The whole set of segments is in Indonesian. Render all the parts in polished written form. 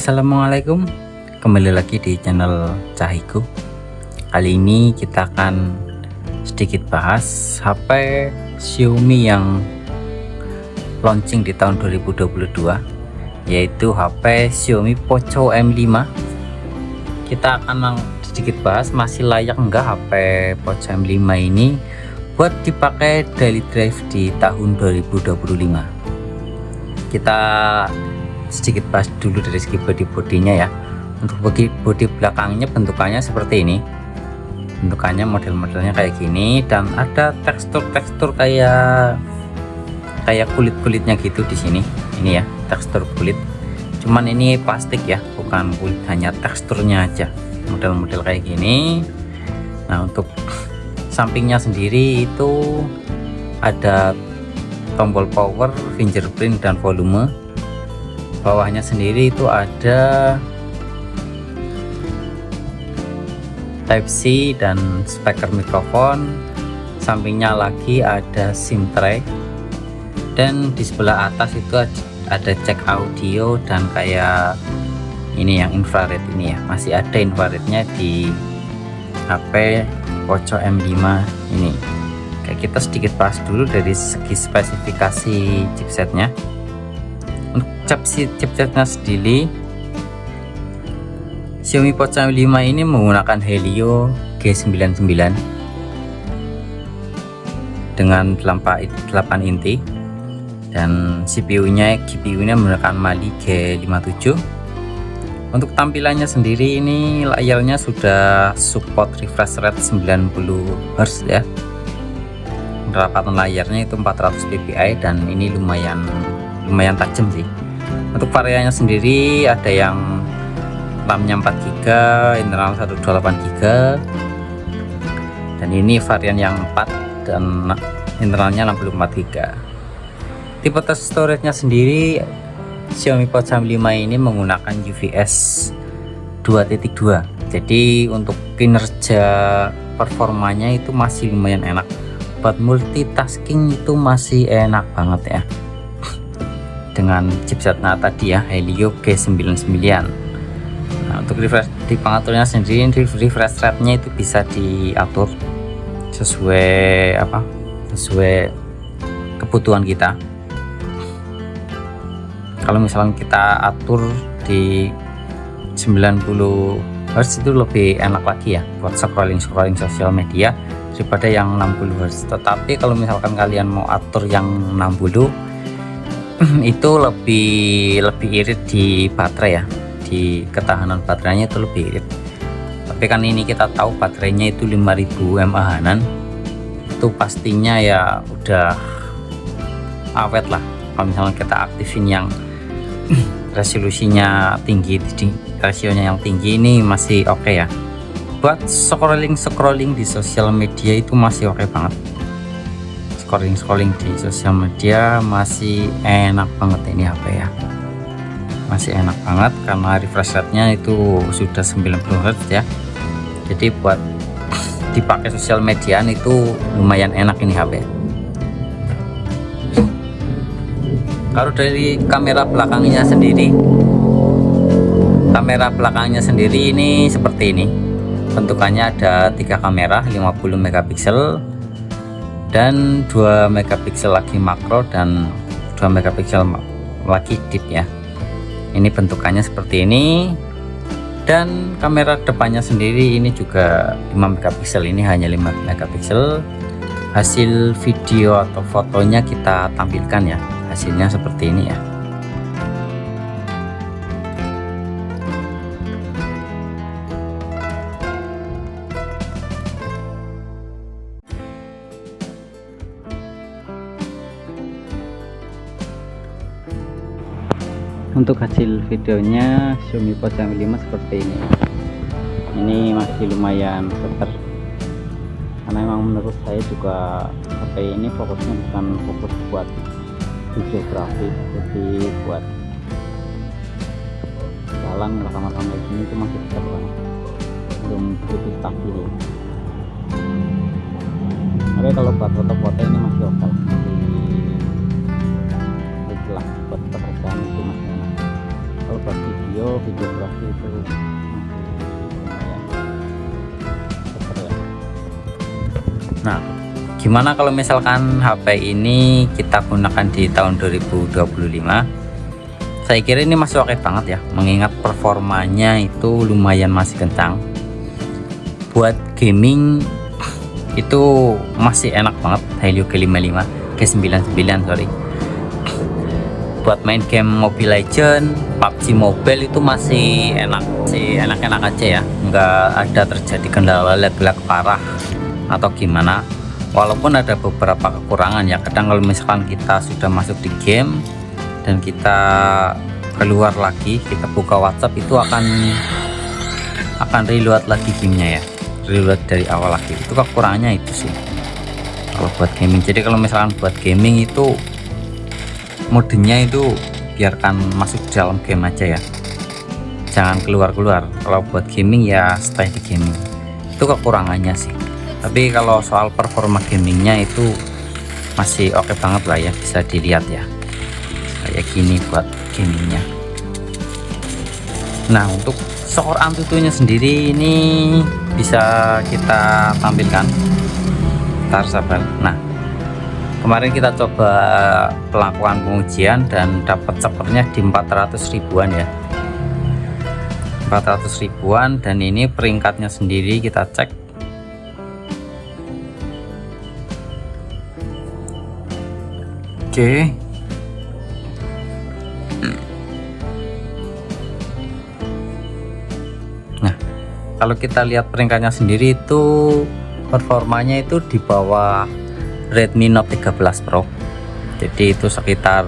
Assalamualaikum, kembali lagi di channel Cahiku. Kali ini kita akan sedikit bahas HP Xiaomi yang launching di tahun 2022, yaitu HP Xiaomi Poco M5. Kita akan sedikit bahas masih layak enggak HP Poco M5 ini buat dipakai daily drive di tahun 2025. Kita sedikit bahas dulu dari segi bodinya ya. Untuk bodi belakangnya bentukannya seperti ini, bentukannya model-modelnya kayak gini, dan ada tekstur kayak kulit-kulitnya gitu di sini. Ini ya tekstur kulit, cuman ini plastik ya, bukan kulit, hanya teksturnya aja, model-model kayak gini. Nah, untuk sampingnya sendiri itu ada tombol power, fingerprint, dan volume. Bawahnya sendiri itu ada Type-C dan speaker mikrofon. Sampingnya lagi ada SIM tray, dan di sebelah atas itu ada cek audio dan kayak ini yang infrared ini ya, masih ada infrarednya di HP Poco M5 ini. Kayak kita sedikit bahas dulu dari segi spesifikasi chipsetnya. Untuk chipsetnya sendiri, Xiaomi Poco M5 ini menggunakan Helio G99 dengan 8 inti, dan GPU-nya menggunakan Mali G57. Untuk tampilannya sendiri, ini layarnya sudah support refresh rate 90 Hz ya. Rapatan layarnya itu 400 ppi, dan ini lumayan tajam sih. Untuk variannya sendiri ada yang RAM-nya 4GB, internal 128GB, dan ini varian yang 4 dan internalnya 64GB. Tipe storage-nya sendiri, Xiaomi Poco M5 ini menggunakan UFS 2.2, jadi untuk kinerja performanya itu masih lumayan enak. Buat multitasking itu masih enak banget ya, dengan chipsetnya tadi ya, Helio G99. Nah, untuk refresh di pengaturnya sendiri, refresh rate-nya itu bisa diatur sesuai kebutuhan kita. Kalau misalnya kita atur di 90 Hz itu lebih enak lagi ya buat scrolling sosial media daripada yang 60 Hz. Tetapi kalau misalkan kalian mau atur yang 60 itu lebih irit di baterai ya, di ketahanan baterainya itu lebih irit. Tapi kan ini kita tahu baterainya itu 5000 mAh, itu pastinya ya udah awet lah. Kalau misalnya kita aktifin yang resolusinya tinggi, rasionya yang tinggi, ini masih oke ya. Buat scrolling di sosial media itu masih oke banget. Scrolling di sosial media masih enak banget ini HP ya, masih enak banget karena refresh rate-nya itu sudah 90 Hz ya. Jadi buat dipakai sosial media itu lumayan enak ini HP. Kalau dari kamera belakangnya sendiri ini seperti ini. Bentukannya ada 3 kamera 50 megapiksel dan 2 megapiksel lagi makro dan 2 megapiksel lagi deep ya. Ini bentukannya seperti ini, dan kamera depannya sendiri ini juga 5 megapiksel, ini hanya 5 megapiksel. Hasil video atau fotonya kita tampilkan ya, hasilnya seperti ini ya. Untuk hasil videonya Xiaomi Poco M5 seperti ini. Ini masih lumayan seger, karena memang menurut saya juga HP ini fokusnya bukan fokus buat videografi, jadi buat jalan rekaman kayak gini itu masih seger banget, belum begitu stabil. Oke, kalau buat foto-foto ini masih oke, masih jelas. Buat pekerjaan itu masih enak. Kalau buat video video videografi itu lumayan super ya. Nah, gimana kalau misalkan HP ini kita gunakan di tahun 2025? Saya kira ini masih oke banget ya, mengingat performanya itu lumayan masih kencang. Buat gaming itu masih enak banget Helio G55, G99 sorry. Buat main game Mobile Legend, PUBG Mobile itu masih enak-enak aja ya, nggak ada terjadi kendala lag parah atau gimana. Walaupun ada beberapa kekurangan ya, kadang kalau misalkan kita sudah masuk di game dan kita keluar lagi, kita buka WhatsApp itu akan reload lagi gamenya ya, reload dari awal lagi. Itu kekurangannya itu sih kalau buat gaming. Jadi kalau misalkan buat gaming itu modenya itu biarkan masuk dalam game aja ya, jangan keluar-keluar. Kalau buat gaming ya stay di gaming, itu kekurangannya sih. Tapi kalau soal performa gamingnya itu masih oke banget lah ya, bisa dilihat ya kayak gini buat gamingnya. Nah, untuk skor Antutunya sendiri ini bisa kita tampilkan, ntar sabar. Nah, kemarin kita coba pelakuan pengujian dan dapat skornya di 400 ribuan ya, 400 ribuan. Dan ini peringkatnya sendiri kita cek. Oke. Nah, kalau kita lihat peringkatnya sendiri itu performanya itu di bawah Redmi Note 13 Pro. Jadi itu sekitar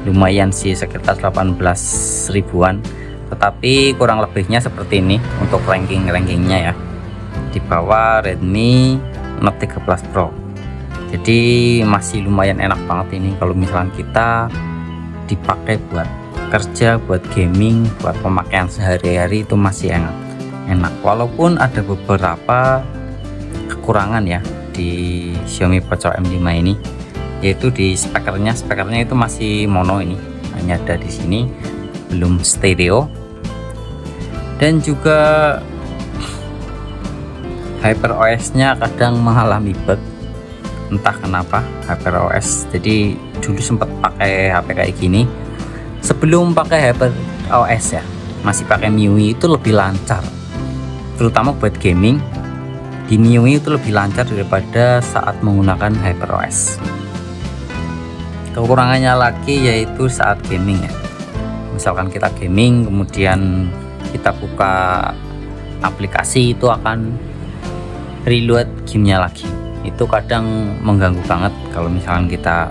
lumayan sih, sekitar 18 ribuan. Tetapi kurang lebihnya seperti ini untuk rankingnya ya, di bawah Redmi Note 13 Pro. Jadi masih lumayan enak banget ini kalau misalkan kita dipakai buat kerja, buat gaming, buat pemakaian sehari-hari itu masih enak. Walaupun ada beberapa kekurangan ya di Xiaomi Poco M5 ini, yaitu di spekernya itu masih mono, ini hanya ada di sini, belum stereo. Dan juga HyperOS nya kadang mengalami bug, entah kenapa HyperOS. Jadi dulu sempat pakai HP kayak gini, sebelum pakai HyperOS ya, masih pakai MIUI itu lebih lancar, terutama buat gaming. Di MIUI itu lebih lancar daripada saat menggunakan HyperOS. Kekurangannya lagi yaitu saat gaming ya, misalkan kita gaming kemudian kita buka aplikasi, itu akan reload gamenya lagi. Itu kadang mengganggu banget kalau misalkan kita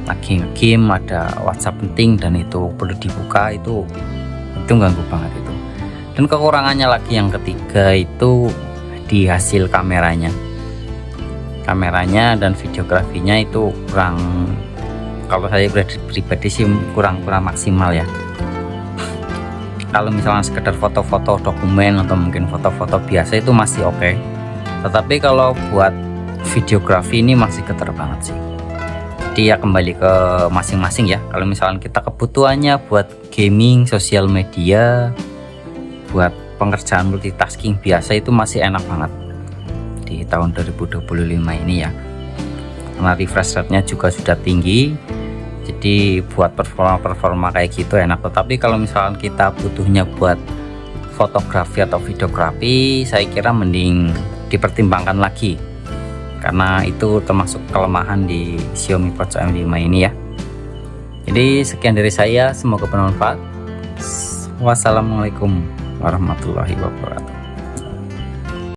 lagi nge-game, ada WhatsApp penting dan itu perlu dibuka, itu ganggu banget itu. Dan kekurangannya lagi yang ketiga itu di hasil kameranya dan videografinya itu kurang, kalau saya pribadi sih kurang maksimal ya. Kalau misalnya sekedar foto-foto dokumen atau mungkin foto-foto biasa itu masih oke. Tetapi kalau buat videografi ini masih keter banget sih. Jadi ya kembali ke masing-masing ya. Kalau misalnya kita kebutuhannya buat gaming, sosial media, buat pengerjaan multitasking biasa, itu masih enak banget di tahun 2025 ini ya, karena refresh rate-nya juga sudah tinggi. Jadi buat performa kayak gitu enak. Tetapi kalau misalkan kita butuhnya buat fotografi atau videografi, saya kira mending dipertimbangkan lagi, karena itu termasuk kelemahan di Xiaomi Poco M5 ini ya. Jadi sekian dari saya, semoga bermanfaat. Wassalamualaikum warahmatullahi wabarakatuh.